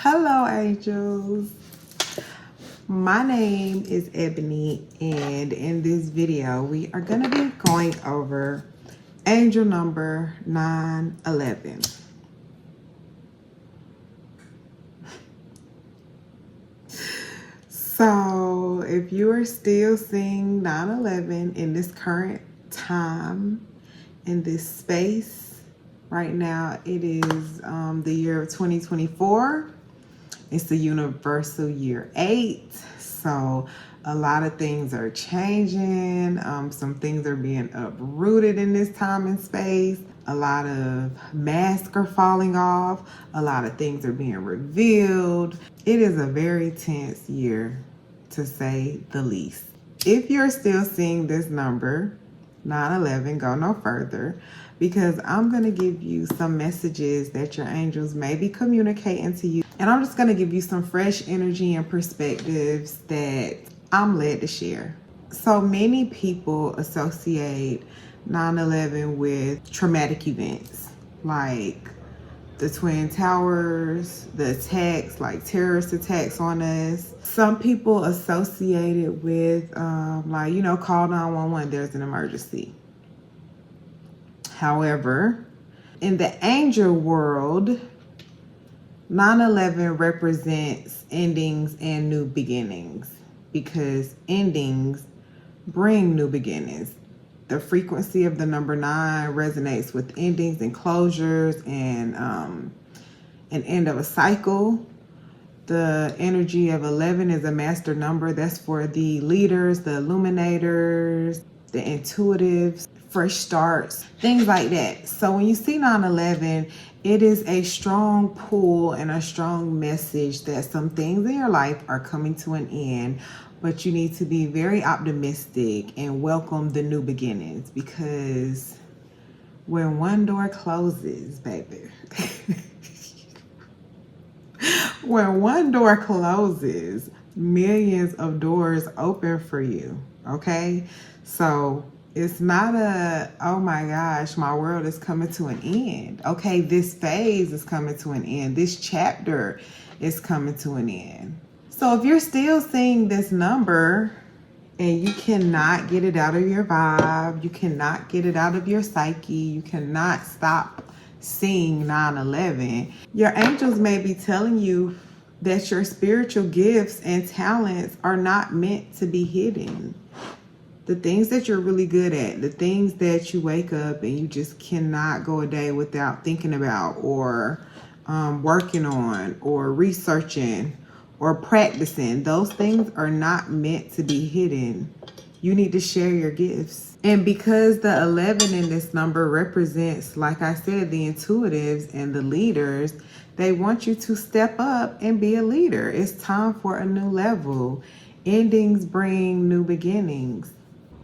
Hello, angels. My name is Ebony, and in this video, we are going to be going over angel number 911. So, if you are still seeing 911 in this current time, in this space, right now, it is the year of 2024. It's the universal year 8. So a lot of things are changing. Some things are being uprooted in this time and space. A lot of masks are falling off. A lot of things are being revealed. It is a very tense year, to say the least. If you're still seeing this number, 911, go no further, because I'm going to give you some messages that your angels may be communicating to you. And I'm just going to give you some fresh energy and perspectives that I'm led to share. So many people associate 9/11 with traumatic events like the Twin Towers, the attacks, like terrorist attacks on us. Some people associate it with call 911, there's an emergency. However, in the angel world, 9/11 represents endings and new beginnings, because endings bring new beginnings. The frequency of the number 9 resonates with endings and closures and an end of a cycle. The energy of 11 is a master number. That's for the leaders, the illuminators, the intuitives, fresh starts, things like that. So when you see 9/11, it is a strong pull and a strong message that some things in your life are coming to an end, but you need to be very optimistic and welcome the new beginnings, because when one door closes, baby, when one door closes, millions of doors open for you, okay? So it's not oh my gosh, my world is coming to an end. Okay, this phase is coming to an end. This chapter is coming to an end. So if you're still seeing this number and you cannot get it out of your vibe, you cannot get it out of your psyche, you cannot stop seeing 9/11, your angels may be telling you that your spiritual gifts and talents are not meant to be hidden. The things that you're really good at, the things that you wake up and you just cannot go a day without thinking about or working on or researching or practicing, those things are not meant to be hidden. You need to share your gifts. And because the 11 in this number represents, like I said, the intuitives and the leaders, they want you to step up and be a leader. It's time for a new level. Endings bring new beginnings.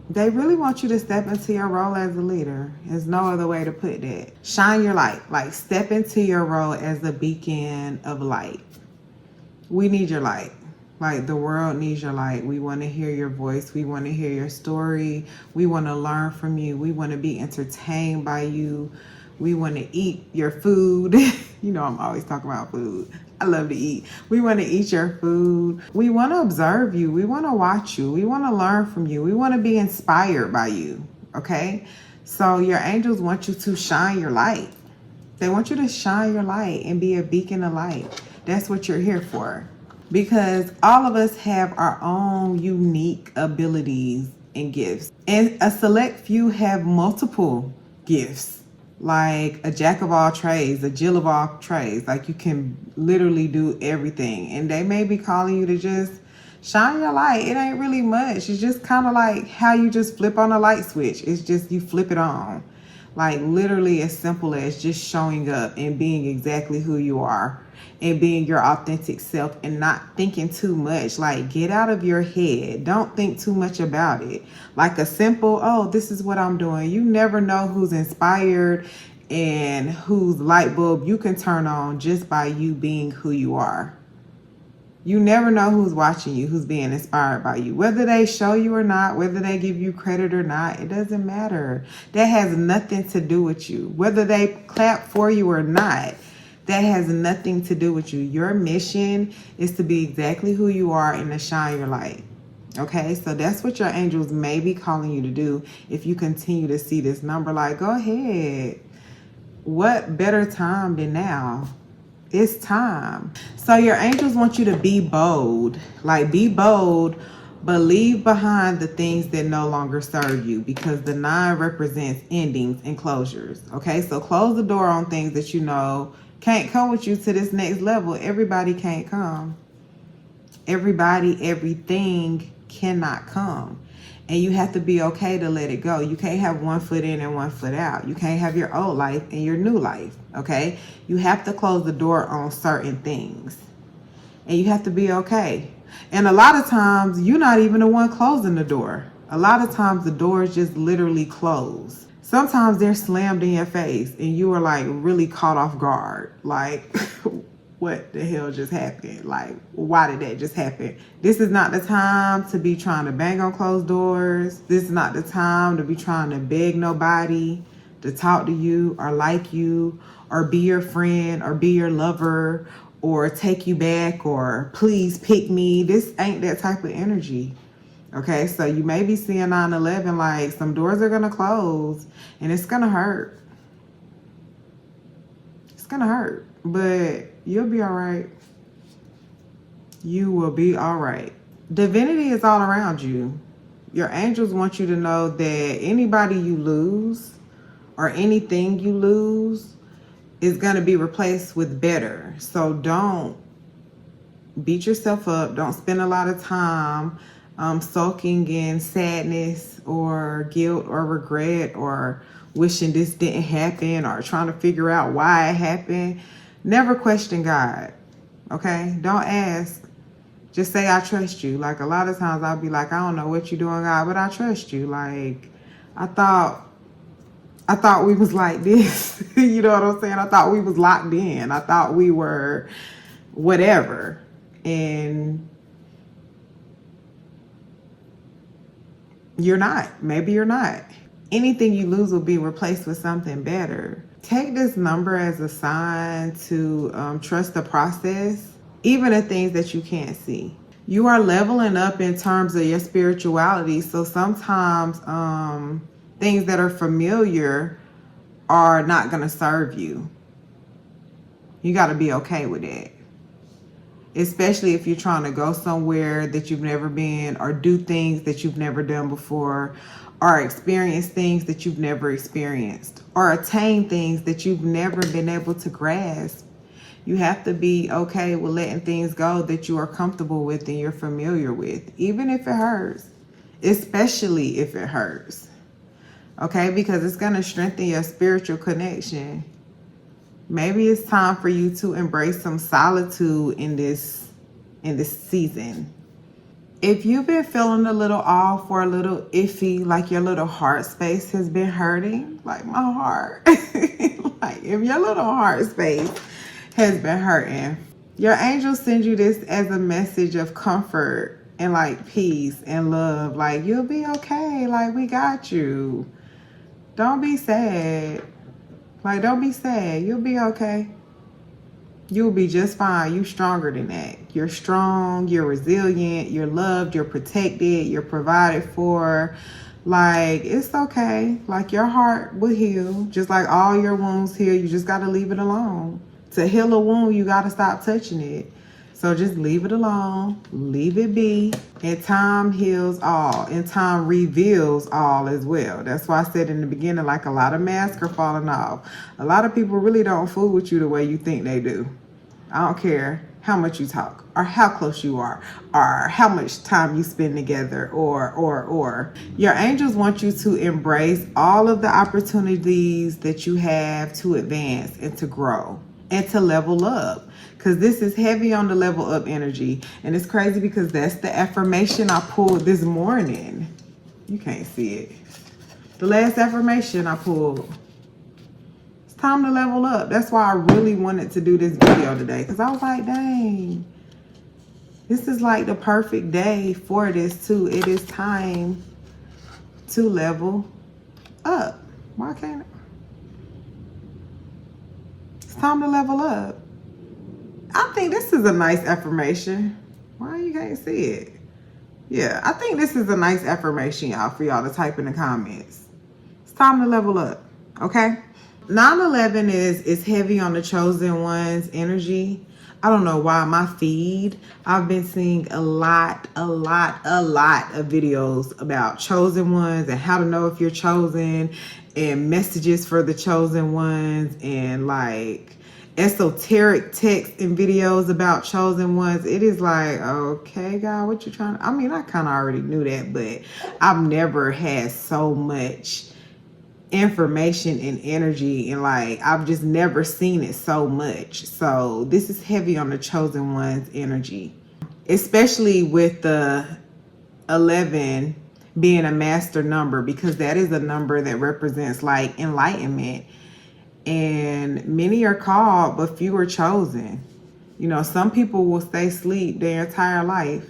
They really want you to step into your role as a leader. There's no other way to put that. Shine your light. Like, step into your role as a beacon of light. We need your light. Like, the world needs your light. We want to hear your voice. We want to hear your story. We want to learn from you. We want to be entertained by you. We want to eat your food. You know, I'm always talking about food. I love to eat. We want to eat your food. We want to observe you. We want to watch you. We want to learn from you. We want to be inspired by you. Okay? So your angels want you to shine your light. They want you to shine your light and be a beacon of light. That's what you're here for. Because all of us have our own unique abilities and gifts. And a select few have multiple gifts. Like a jack of all trades, a Jill of all trades. Like, you can literally do everything. And they may be calling you to just shine your light. It ain't really much. It's just kind of like how you just flip on a light switch. It's just you flip it on. Like, literally as simple as just showing up and being exactly who you are and being your authentic self and not thinking too much. Like, get out of your head. Don't think too much about it. Like a simple, oh, this is what I'm doing. You never know who's inspired and whose light bulb you can turn on just by you being who you are. You never know who's watching you, who's being inspired by you. Whether they show you or not, whether they give you credit or not, it doesn't matter. That has nothing to do with you. Whether they clap for you or not, That has nothing to do with you. Your mission is to be exactly who you are and to shine your light. Okay, so that's what your angels may be calling you to do. If you continue to see this number, like, go ahead. What better time than now? It's time. So your angels want you to be bold. Like, be bold, but leave behind the things that no longer serve you, because the 9 represents endings and closures. Okay, so close the door on things that you know can't come with you to this next level. Everybody can't come. Everybody, everything cannot come. And you have to be okay to let it go. You can't have one foot in and one foot out. You can't have your old life and your new life, okay? You have to close the door on certain things. And you have to be okay. And a lot of times, you're not even the one closing the door. A lot of times, the doors just literally close. Sometimes they're slammed in your face and you are like really caught off guard. Like, what the hell just happened? Like, why did that just happen? This is not the time to be trying to bang on closed doors. This is not the time to be trying to beg nobody to talk to you or like you or be your friend or be your lover or take you back or please pick me. This ain't that type of energy. Okay, so you may be seeing 9/11, like some doors are gonna close and it's gonna hurt. It's gonna hurt, but you'll be all right. You will be all right. Divinity is all around you. Your angels want you to know that anybody you lose or anything you lose is going to be replaced with better. So don't beat yourself up. Don't spend a lot of time sulking in sadness or guilt or regret or wishing this didn't happen or trying to figure out why it happened. Never question God, okay? Don't ask. Just say, I trust you. Like, a lot of times I'll be like, I don't know what you're doing, God, but I trust you. Like, I thought we was like this. You know what I'm saying? I thought we was locked in. I thought we were whatever. And you're not. Maybe you're not. Anything you lose will be replaced with something better. Take this number as a sign to trust the process, even the things that you can't see. You are leveling up in terms of your spirituality. So sometimes things that are familiar are not going to serve you. You got to be okay with that. Especially if you're trying to go somewhere that you've never been or do things that you've never done before or experience things that you've never experienced or attain things that you've never been able to grasp. You have to be okay with letting things go that you are comfortable with and you're familiar with, even if it hurts, especially if it hurts. Okay, because it's going to strengthen your spiritual connection. Maybe it's time for you to embrace some solitude in this season. If you've been feeling a little off or a little iffy, like your little heart space has been hurting, like my heart, like if your little heart space has been hurting, your angels send you this as a message of comfort and like peace and love. Like, you'll be okay. Like, we got you. Don't be sad. Like, don't be sad. You'll be okay. You'll be just fine. You're stronger than that. You're strong. You're resilient. You're loved. You're protected. You're provided for. Like, it's okay. Like, your heart will heal. Just like all your wounds heal. You just got to leave it alone. To heal a wound, you got to stop touching it. So just leave it alone, leave it be, and time heals all, and time reveals all as well. That's why I said in the beginning, like, a lot of masks are falling off. A lot of people really don't fool with you the way you think they do. I don't care how much you talk, or how close you are, or how much time you spend together, or. Your angels want you to embrace all of the opportunities that you have to advance and to grow and to level up. Because this is heavy on the level up energy. And it's crazy because that's the affirmation I pulled this morning. You can't see it. The last affirmation I pulled. It's time to level up. That's why I really wanted to do this video today. Because I was like, dang. This is like the perfect day for this too. It is time to level up. Why can't I? It's time to level up. I think this is a nice affirmation. Why you can't see it? Yeah, I think this is a nice affirmation, y'all, for y'all to type in the comments. It's time to level up, okay? 9/11 is heavy on the chosen ones energy. I don't know why my feed, I've been seeing a lot of videos about chosen ones and how to know if you're chosen and messages for the chosen ones and like esoteric text and videos about chosen ones. It is like, okay, God, what you trying to, I mean, I kind of already knew that, but I've never had so much information and energy, and like I've just never seen it so much. So this is heavy on the chosen ones energy, especially with the 11 being a master number, because that is a number that represents like enlightenment, and many are called but few are chosen. You know, some people will stay asleep their entire life.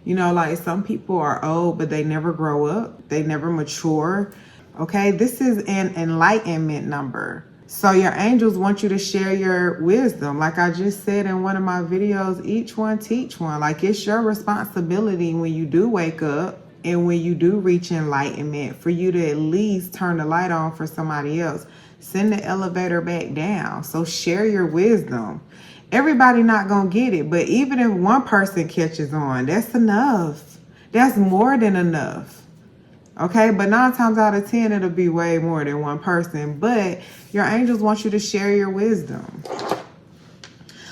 You know, like some people are old but they never grow up, they never mature. Okay, this is an enlightenment number. So your angels want you to share your wisdom. Like I just said in one of my videos, each one teach one. Like it's your responsibility when you do wake up and when you do reach enlightenment for you to at least turn the light on for somebody else. Send the elevator back down. So share your wisdom. Everybody not gonna get it, but even if one person catches on, that's enough. That's more than enough. Okay, but 9 times out of 10, it'll be way more than one person. But your angels want you to share your wisdom.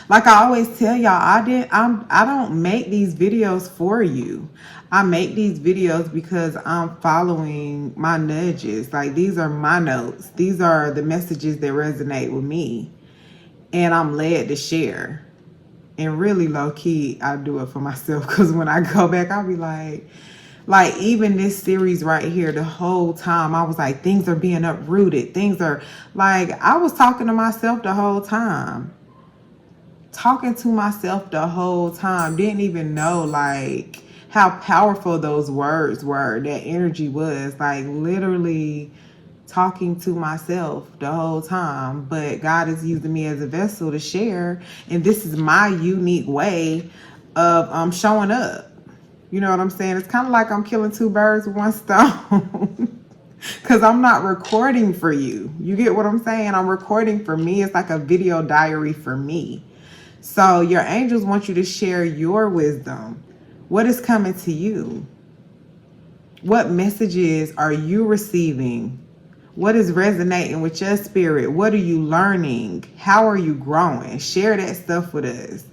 Like I always tell y'all, I don't make these videos for you. I make these videos because I'm following my nudges. Like these are my notes. These are the messages that resonate with me. And I'm led to share. And really low key, I do it for myself, because when I go back, I'll be like even this series right here, the whole time I was like, things are being uprooted. Things are like, I was talking to myself the whole time. Talking to myself the whole time. Didn't even know like how powerful those words were. That energy was like literally talking to myself the whole time. But God is using me as a vessel to share. And this is my unique way of showing up. You know what I'm saying? It's kind of like I'm killing 2 birds with 1 stone. Because I'm not recording for you. You get what I'm saying? I'm recording for me. It's like a video diary for me. So your angels want you to share your wisdom. What is coming to you? What messages are you receiving? What is resonating with your spirit? What are you learning? How are you growing? Share that stuff with us.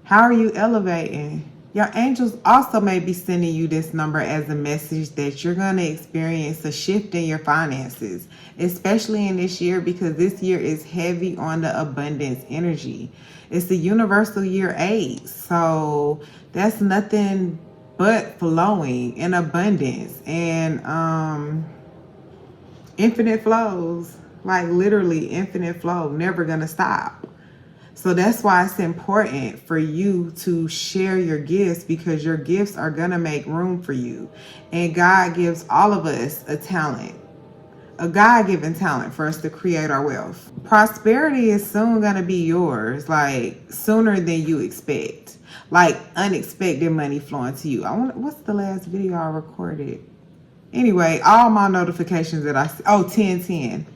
How are you elevating? Your angels also may be sending you this number as a message that you're going to experience a shift in your finances, especially in this year, because this year is heavy on the abundance energy. It's the universal year 8. So that's nothing but flowing in abundance and infinite flows, like literally infinite flow, never going to stop. So that's why it's important for you to share your gifts, because your gifts are going to make room for you. And God gives all of us a talent, a God-given talent for us to create our wealth. Prosperity is soon going to be yours, like sooner than you expect. Like unexpected money flowing to you. I wonder, what's the last video I recorded? Anyway, all my notifications that I see. Oh, 1010.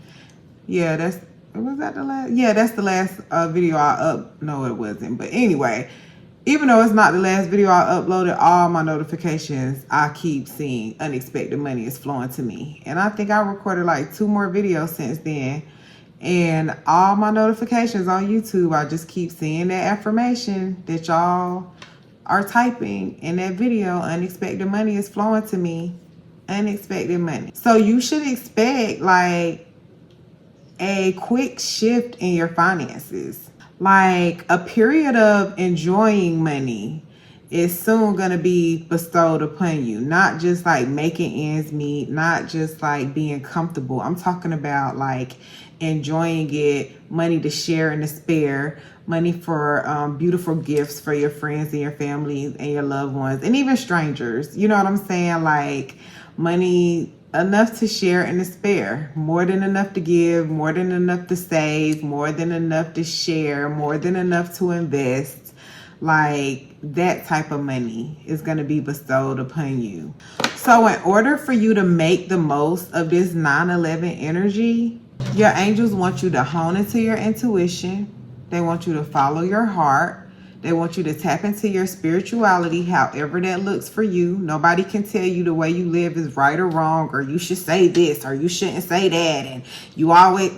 Yeah, was that the last? Yeah, that's the last video I up. No, it wasn't. But anyway, even though it's not the last video I uploaded, all my notifications, I keep seeing unexpected money is flowing to me. And I think I recorded like 2 more videos since then. And all my notifications on YouTube, I just keep seeing that affirmation that y'all are typing in that video. Unexpected money is flowing to me. Unexpected money. So you should expect like a quick shift in your finances. Like a period of enjoying money is soon going to be bestowed upon you. Not just like making ends meet, not just like being comfortable. I'm talking about like enjoying it, money to share and to spare, money for beautiful gifts for your friends and your family and your loved ones and even strangers. You know what I'm saying? Like money enough to share and to spare, more than enough to give, more than enough to save, more than enough to share, more than enough to invest. Like that type of money is going to be bestowed upon you. So in order for you to make the most of this 9/11 energy, your angels want you to hone into your intuition. They want you to follow your heart. They want you to tap into your spirituality, however that looks for you. Nobody can tell you the way you live is right or wrong, or you should say this, or you shouldn't say that. And you always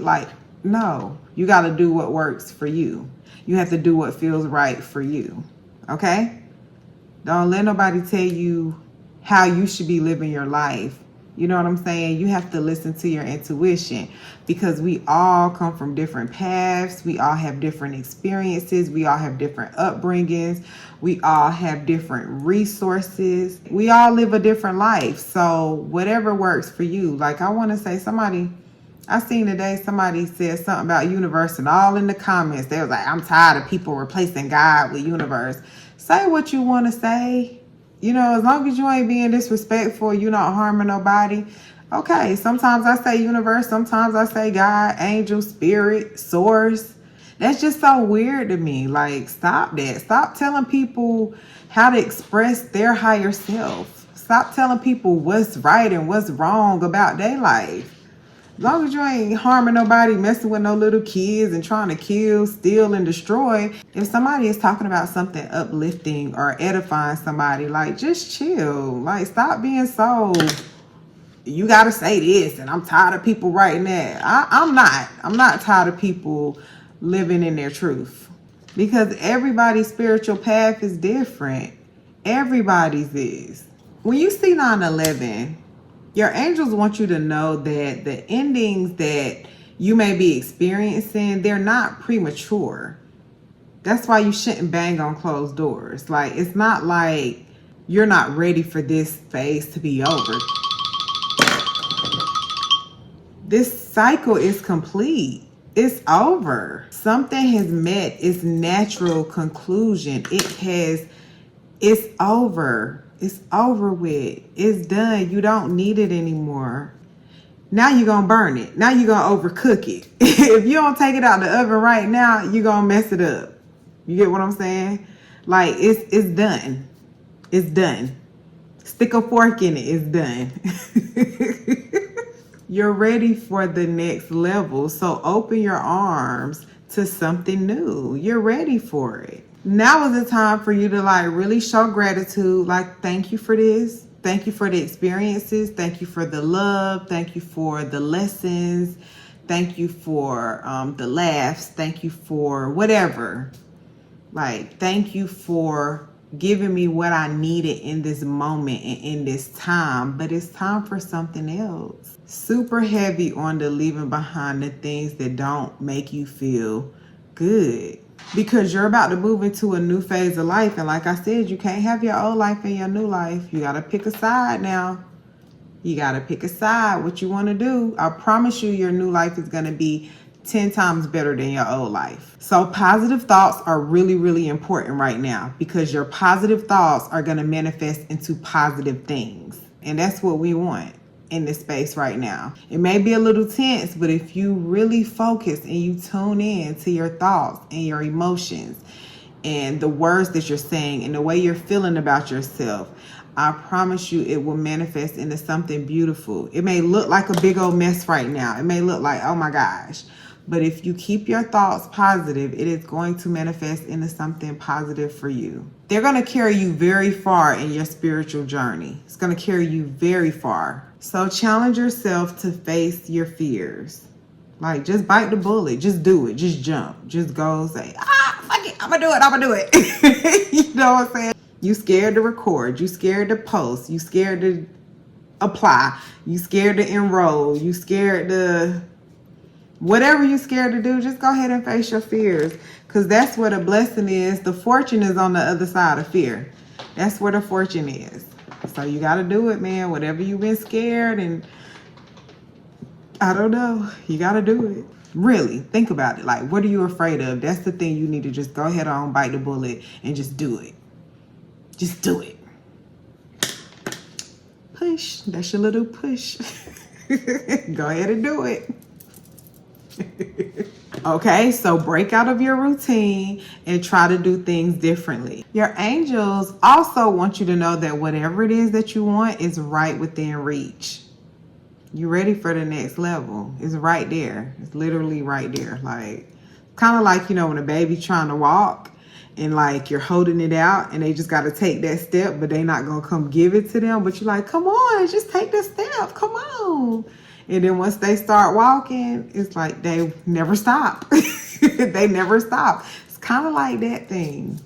no, you got to do what works for you. You have to do what feels right for you. Okay? Don't let nobody tell you how you should be living your life. You know what I'm saying? You have to listen to your intuition, because we all come from different paths. We all have different experiences. We all have different upbringings. We all have different resources. We all live a different life. So whatever works for you. Like I want to say I seen today somebody said something about universe, and all in the comments, they was like, I'm tired of people replacing God with universe. Say what you want to say. You know, as long as you ain't being disrespectful, you're not harming nobody. Okay, sometimes I say universe, sometimes I say God, angel, spirit, source. That's just so weird to me. Like, stop that. Stop telling people how to express their higher self. Stop telling people what's right and what's wrong about their life. As long as you ain't harming nobody, messing with no little kids and trying to kill, steal, and destroy. If somebody is talking about something uplifting or edifying somebody, like, just chill. Like, stop being so, you got to say this, and I'm tired of people writing that. I'm not tired of people living in their truth, because everybody's spiritual path is different. Everybody's is. When you see 9/11, your angels want you to know that the endings that you may be experiencing, they're not premature. That's why you shouldn't bang on closed doors. Like, it's not like you're not ready for this phase to be over. This cycle is complete. It's over. Something has met its natural conclusion. It's over. It's over with. It's done. You don't need it anymore. Now you're going to burn it. Now you're going to overcook it. If you don't take it out the oven right now, you're going to mess it up. You get what I'm saying? Like, it's done. It's done. Stick a fork in it. It's done. You're ready for the next level. So open your arms to something new. You're ready for it. Now is the time for you to like really show gratitude. Like, thank you for this. Thank you for the experiences. Thank you for the love. Thank you for the lessons. Thank you for the laughs. Thank you for whatever. Like, thank you for giving me what I needed in this moment and in this time. But it's time for something else. Super heavy on the leaving behind the things that don't make you feel good. Because you're about to move into a new phase of life. And like I said, you can't have your old life and your new life. You got to pick a side now. You got to pick a side, what you want to do. I promise you your new life is going to be 10 times better than your old life. So positive thoughts are really, really important right now, because your positive thoughts are going to manifest into positive things. And that's what we want in this space right now. It may be a little tense, but if you really focus and you tune in to your thoughts and your emotions and the words that you're saying and the way you're feeling about yourself, I promise you it will manifest into something beautiful. It may look like a big old mess right now. It may look like, oh my gosh. But if you keep your thoughts positive, it is going to manifest into something positive for you. They're going to carry you very far in your spiritual journey. It's going to carry you very far. So challenge yourself to face your fears. Like, just bite the bullet. Just do it. Just jump. Just go say, fuck it. I'm going to do it. I'm going to do it. You know what I'm saying? You scared to record. You scared to post. You scared to apply. You scared to enroll. You scared to... Whatever you're scared to do, just go ahead and face your fears. Because that's where the blessing is. The fortune is on the other side of fear. That's where the fortune is. So you got to do it, man. Whatever you've been scared and... I don't know. You got to do it. Really, think about it. Like, what are you afraid of? That's the thing you need to just go ahead on, bite the bullet, and just do it. Just do it. push. That's your little push. Go ahead and do it. Okay, so break out of your routine and try to do things differently. Your angels also want you to know that whatever it is that you want is right within reach. You ready for the next level? It's right there. It's literally right there. Like, kind of like, you know, when a baby's trying to walk and like you're holding it out and they just got to take that step, but they not going to come give it to them. But you're like, come on, just take the step. Come on. And then once they start walking, it's like they never stop. They never stop. It's kind of like that thing.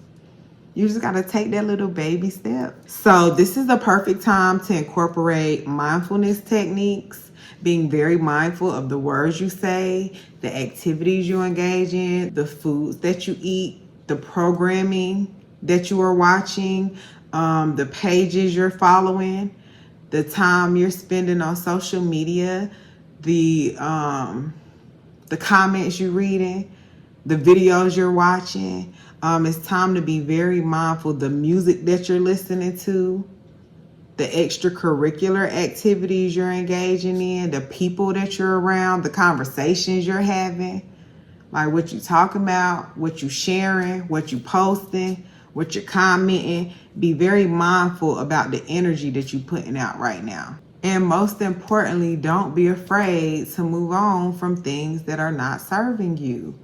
You just got to take that little baby step. So this is the perfect time to incorporate mindfulness techniques, being very mindful of the words you say, the activities you engage in, the foods that you eat, the programming that you are watching, the pages you're following, the time you're spending on social media, the comments you're reading, the videos you're watching. It's time to be very mindful. The music that you're listening to, the extracurricular activities you're engaging in, the people that you're around, the conversations you're having, like what you talking about, what you sharing, what you posting, what you're commenting. Be very mindful about the energy that you're putting out right now. And most importantly, don't be afraid to move on from things that are not serving you.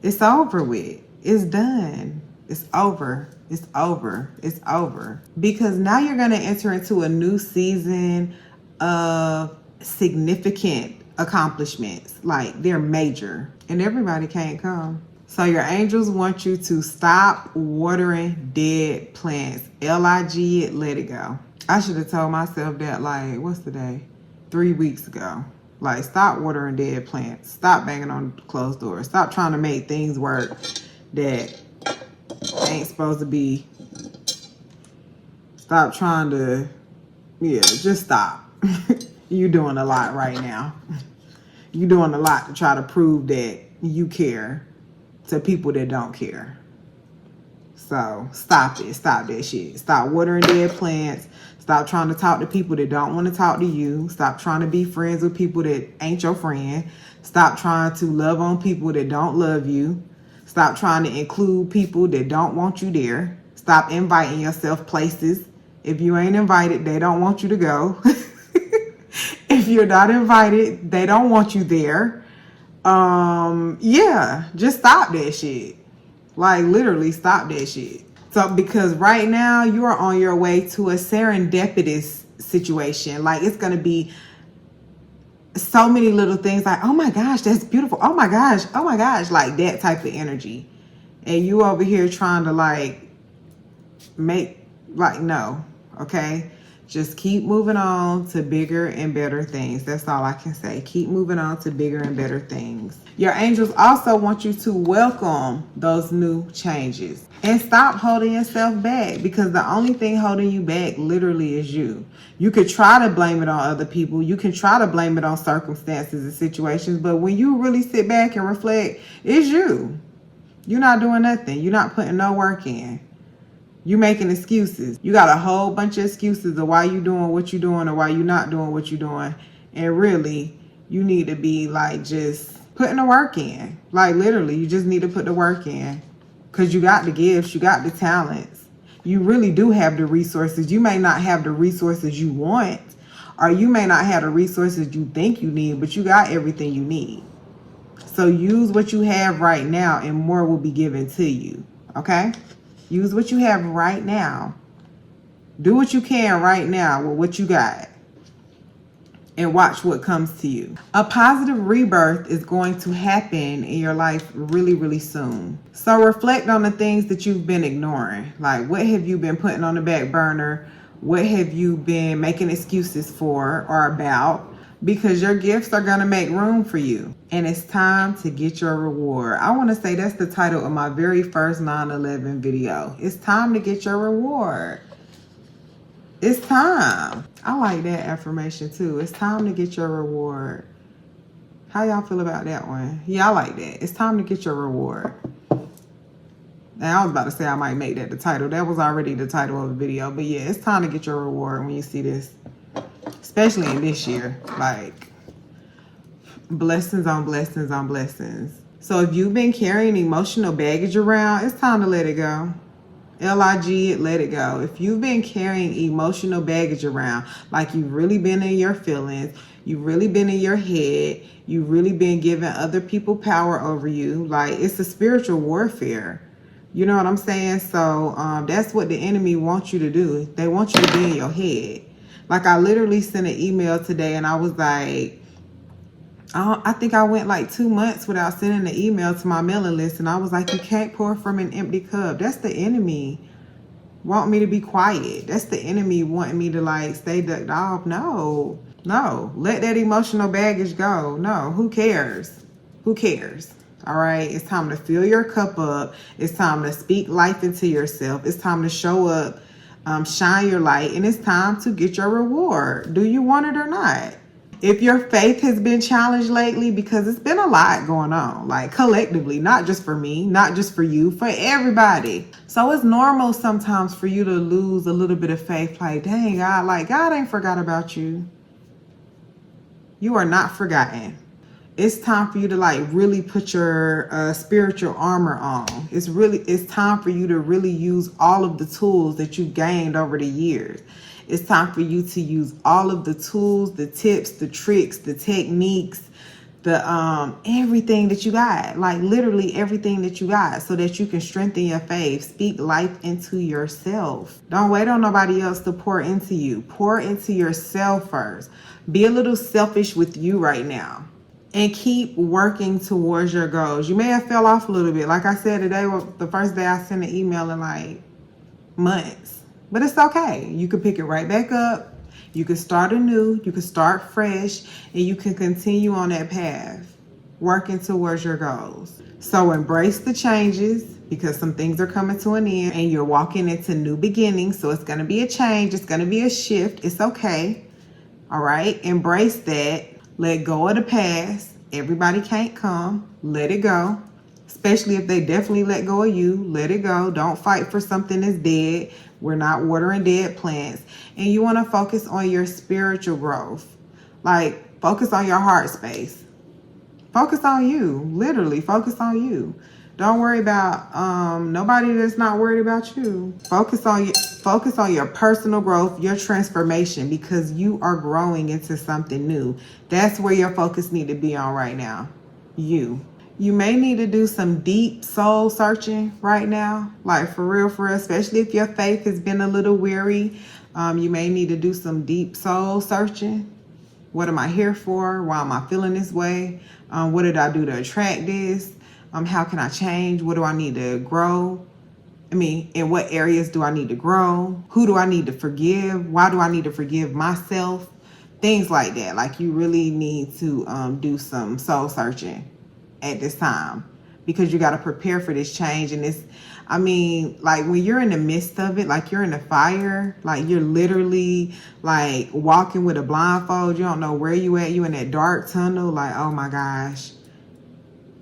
It's over with. It's done. It's over. It's over. It's over. Because now you're going to enter into a new season of significant accomplishments. Like, they're major. And everybody can't come. So your angels want you to stop watering dead plants. L-I-G it, let it go. I should have told myself that, like, what's the day? 3 weeks ago. Like, stop watering dead plants. Stop banging on closed doors. Stop trying to make things work that ain't supposed to be. Stop trying to, just stop. You're doing a lot right now. You're doing a lot to try to prove that you care to people that don't care. So stop it. Stop that shit. Stop watering dead plants. Stop trying to talk to people that don't want to talk to you. Stop trying to be friends with people that ain't your friend. Stop trying to love on people that don't love you. Stop trying to include people that don't want you there. Stop inviting yourself places. If you ain't invited, they don't want you to go. If you're not invited, they don't want you there. Just stop that shit. Like, literally stop that shit. So, because right now you are on your way to a serendipitous situation. Like, it's going to be so many little things like, oh my gosh, that's beautiful. Oh my gosh, like that type of energy. And you over here trying to like make, like, no, okay? Just keep moving on to bigger and better things. That's all I can say. Keep moving on to bigger and better things. Your angels also want you to welcome those new changes and stop holding yourself back, because the only thing holding you back literally is you. You could try to blame it on other people. You can try to blame it on circumstances and situations. But when you really sit back and reflect, it's you. You're not doing nothing. You're not putting no work in. You making excuses. You got a whole bunch of excuses of why you doing what you doing or why you not doing what you doing. And really, you need to be like just putting the work in. Like, literally, you just need to put the work in. Because you got the gifts, you got the talents. You really do have the resources. You may not have the resources you want, or you may not have the resources you think you need, but you got everything you need. So use what you have right now and more will be given to you. Okay? Use what you have right now. Do what you can right now with what you got. And watch what comes to you. A positive rebirth is going to happen in your life really, really soon. So reflect on the things that you've been ignoring. Like, what have you been putting on the back burner? What have you been making excuses for or about? Because your gifts are going to make room for you. And it's time to get your reward. I want to say that's the title of my very first 9/11 video. It's time to get your reward. It's time. I like that affirmation too. It's time to get your reward. How y'all feel about that one? Yeah, I like that. It's time to get your reward. Now, I was about to say I might make that the title. That was already the title of the video. But yeah, it's time to get your reward when you see this. especially in this year. Like, blessings on blessings on blessings. So if you've been carrying emotional baggage around, it's time to let it go. LIG, let it go. If you've been carrying emotional baggage around, like you've really been in your feelings, you've really been in your head, you've really been giving other people power over you, like it's a spiritual warfare. You know what I'm saying? So that's what the enemy wants you to do. They want you to be in your head. Like, I literally sent an email today and I was like, I think I went like 2 months without sending an email to my mailing list. And I was like, you can't pour from an empty cup. That's the enemy want me to be quiet. That's the enemy wanting me to like stay ducked off. No, let that emotional baggage go. No, who cares? Who cares? All right, it's time to fill your cup up. It's time to speak life into yourself. It's time to show up, shine your light, and it's time to get your reward. Do you want it or not? If your faith has been challenged lately, because it's been a lot going on, like collectively, not just for me, not just for you, for everybody. So it's normal sometimes for you to lose a little bit of faith. Like, dang, God, like God ain't forgot about you. You are not forgotten. It's time for you to like really put your spiritual armor on. It's time for you to really use all of the tools that you gained over the years. It's time for you to use all of the tools, the tips, the tricks, the techniques, the everything that you got, like literally everything that you got, so that you can strengthen your faith. Speak life into yourself. Don't wait on nobody else to pour into you. Pour into yourself first. Be a little selfish with you right now. And keep working towards your goals. You may have fell off a little bit. Like I said, today was the first day I sent an email in like months. But it's okay. You can pick it right back up. You can start anew. You can start fresh. And you can continue on that path, working towards your goals. So embrace the changes, because some things are coming to an end and you're walking into new beginnings. So it's going to be a change. It's going to be a shift. It's okay. All right. Embrace that. Let go of the past. Everybody can't come. Let it go. Especially if they definitely let go of you. Let it go. Don't fight for something that's dead. We're not watering dead plants. And you want to focus on your spiritual growth. Like, focus on your heart space. Focus on you. Literally, focus on you. Don't worry about nobody that's not worried about you. Focus on your personal growth, your transformation, because you are growing into something new. That's where your focus need to be on right now. You may need to do some deep soul searching right now, like for real, especially if your faith has been a little weary. You may need to do some deep soul searching. What am I here for? Why am I feeling this way? What did I do to attract this? How can I change? What do I need to grow? In what areas do I need to grow? Who do I need to forgive? Why do I need to forgive myself? Things like that. Like, you really need to do some soul searching at this time, because you got to prepare for this change. And it's, like when you're in the midst of it, like you're in the fire, like you're literally like walking with a blindfold. You don't know where you at. You in that dark tunnel. Like, oh my gosh,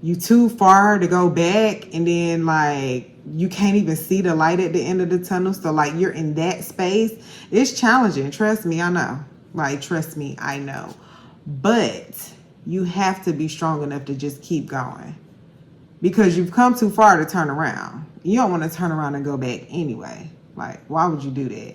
you too far to go back. And then like, you can't even see the light at the end of the tunnel. So like, you're in that space. It's challenging. Trust me, I know. Like, trust me, I know. But you have to be strong enough to just keep going, because you've come too far to turn around. You don't want to turn around and go back anyway. Like, why would you do that?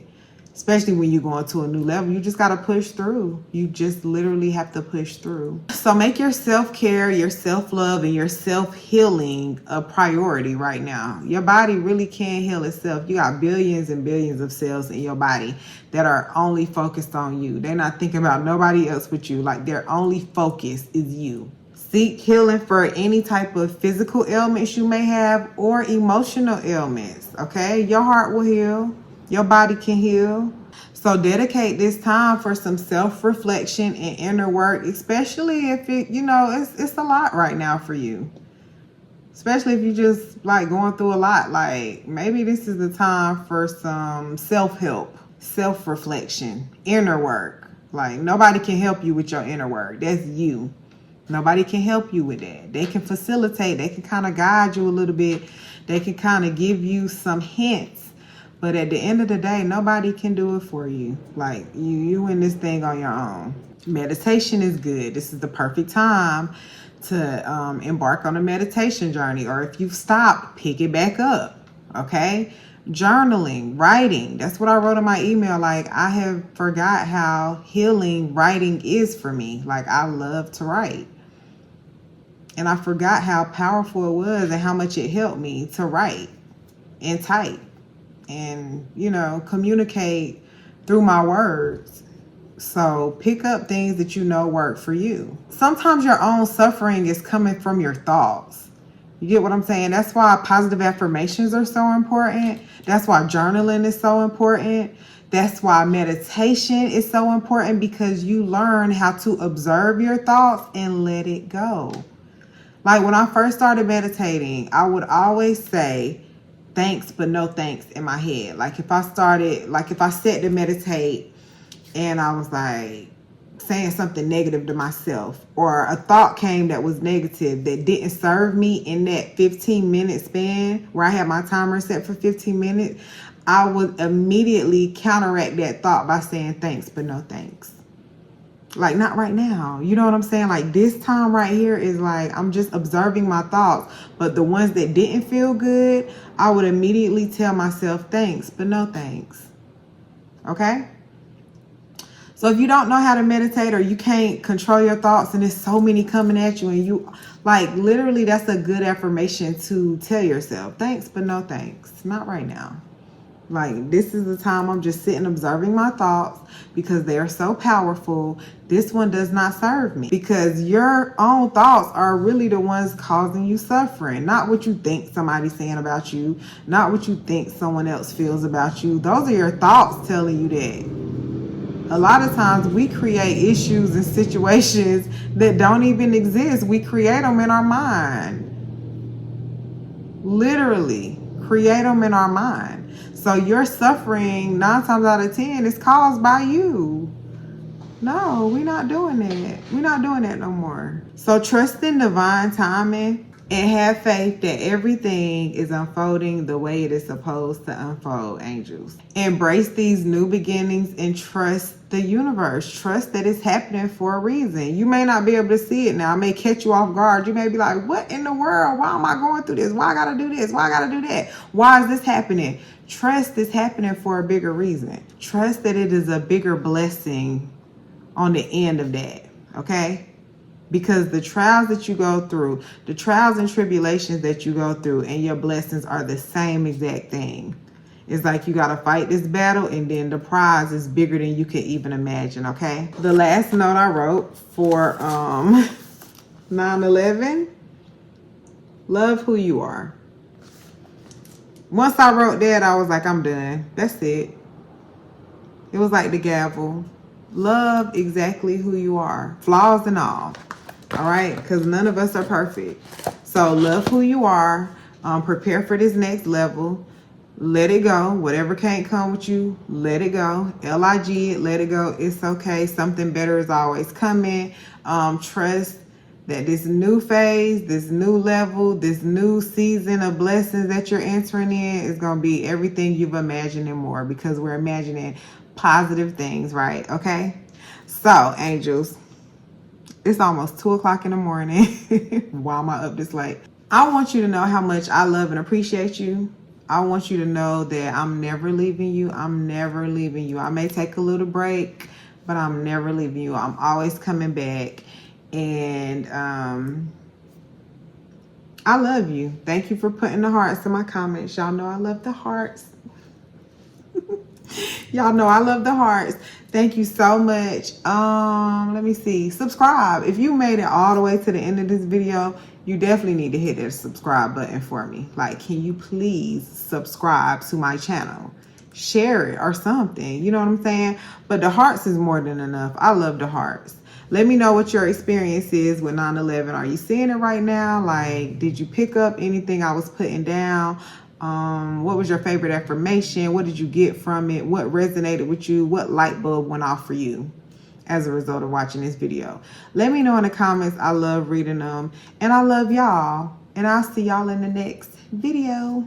Especially when you're going to a new level. You just got to push through. You just literally have to push through. So make your self-care, your self-love, and your self-healing a priority right now. Your body really can heal itself. You got billions and billions of cells in your body that are only focused on you. They're not thinking about nobody else but you. Like, their only focus is you. Seek healing for any type of physical ailments you may have, or emotional ailments, okay? Your heart will heal. Your body can heal. So dedicate this time for some self-reflection and inner work, especially if it's a lot right now for you. Especially if you just like going through a lot. Like, maybe this is the time for some self-help, self-reflection, inner work. Like, nobody can help you with your inner work. That's you. Nobody can help you with that. They can facilitate. They can kind of guide you a little bit. They can kind of give you some hints. But at the end of the day, nobody can do it for you. Like you in this thing on your own. Meditation is good. This is the perfect time to embark on a meditation journey. Or if you've stopped, pick it back up. Okay? Journaling, writing. That's what I wrote in my email. Like, I have forgot how healing writing is for me. Like, I love to write. And I forgot how powerful it was and how much it helped me to write and type and, communicate through my words. So pick up things that you know work for you. Sometimes your own suffering is coming from your thoughts. You get what I'm saying? That's why positive affirmations are so important. That's why journaling is so important. That's why meditation is so important, because you learn how to observe your thoughts and let it go. Like when I first started meditating, I would always say thanks, but no thanks in my head. Like if I sat to meditate and I was like saying something negative to myself, or a thought came that was negative that didn't serve me in that 15-minute span where I had my timer set for 15 minutes, I would immediately counteract that thought by saying thanks, but no thanks. Like, not right now. You know what I'm saying? Like, this time right here is like, I'm just observing my thoughts. But the ones that didn't feel good, I would immediately tell myself thanks, but no thanks. Okay? So if you don't know how to meditate, or you can't control your thoughts and there's so many coming at you, and you, like, literally, that's a good affirmation to tell yourself. Thanks, but no thanks. Not right now. Like, this is the time I'm just sitting observing my thoughts, because they are so powerful. This one does not serve me, because your own thoughts are really the ones causing you suffering. Not what you think somebody's saying about you. Not what you think someone else feels about you. Those are your thoughts telling you that. A lot of times we create issues and situations that don't even exist. We create them in our mind. Literally create them in our mind. So your suffering 9 times out of 10 is caused by you. No, we're not doing that. We're not doing that no more. So trust in divine timing and have faith that everything is unfolding the way it is supposed to unfold, angels. Embrace these new beginnings and trust the universe. Trust that it's happening for a reason. You may not be able to see it now. It may catch you off guard. You may be like, what in the world? Why am I going through this? Why I gotta do this? Why I gotta do that? Why is this happening? Trust it's happening for a bigger reason. Trust that it is a bigger blessing on the end of that, okay? Because the trials that you go through, the trials and tribulations that you go through, and your blessings are the same exact thing. It's like you got to fight this battle, and then the prize is bigger than you can even imagine, okay? The last note I wrote for 9/11, love who you are. Once I wrote that, I was like, I'm done. That's it. It was like the gavel. Love exactly who you are, flaws and all. All right, because none of us are perfect. So love who you are. Prepare for this next level. Let it go. Whatever can't come with you, let it go. L-I-G it, let it go. It's okay. Something better is always coming. Trust that this new phase, this new level, this new season of blessings that you're entering in is going to be everything you've imagined and more, because we're imagining positive things, right? Okay. So, angels, it's almost 2 o'clock in the morning. Why am I up this late? I want you to know how much I love and appreciate you. I want you to know that I'm never leaving you. I'm never leaving you. I may take a little break, but I'm never leaving you. I'm always coming back. And I love you. Thank you for putting the hearts in my comments. Y'all know I love the hearts. Y'all know I love the hearts. Thank you so much. Let me see. Subscribe. If you made it all the way to the end of this video, you definitely need to hit that subscribe button for me. Like, can you please subscribe to my channel? Share it or something. You know what I'm saying? But the hearts is more than enough. I love the hearts. Let me know what your experience is with 9/11. Are you seeing it right now? Like, did you pick up anything I was putting down? What was your favorite affirmation? What did you get from it? What resonated with you? What light bulb went off for you as a result of watching this video? Let me know in the comments. I love reading them. And I love y'all. And I'll see y'all in the next video.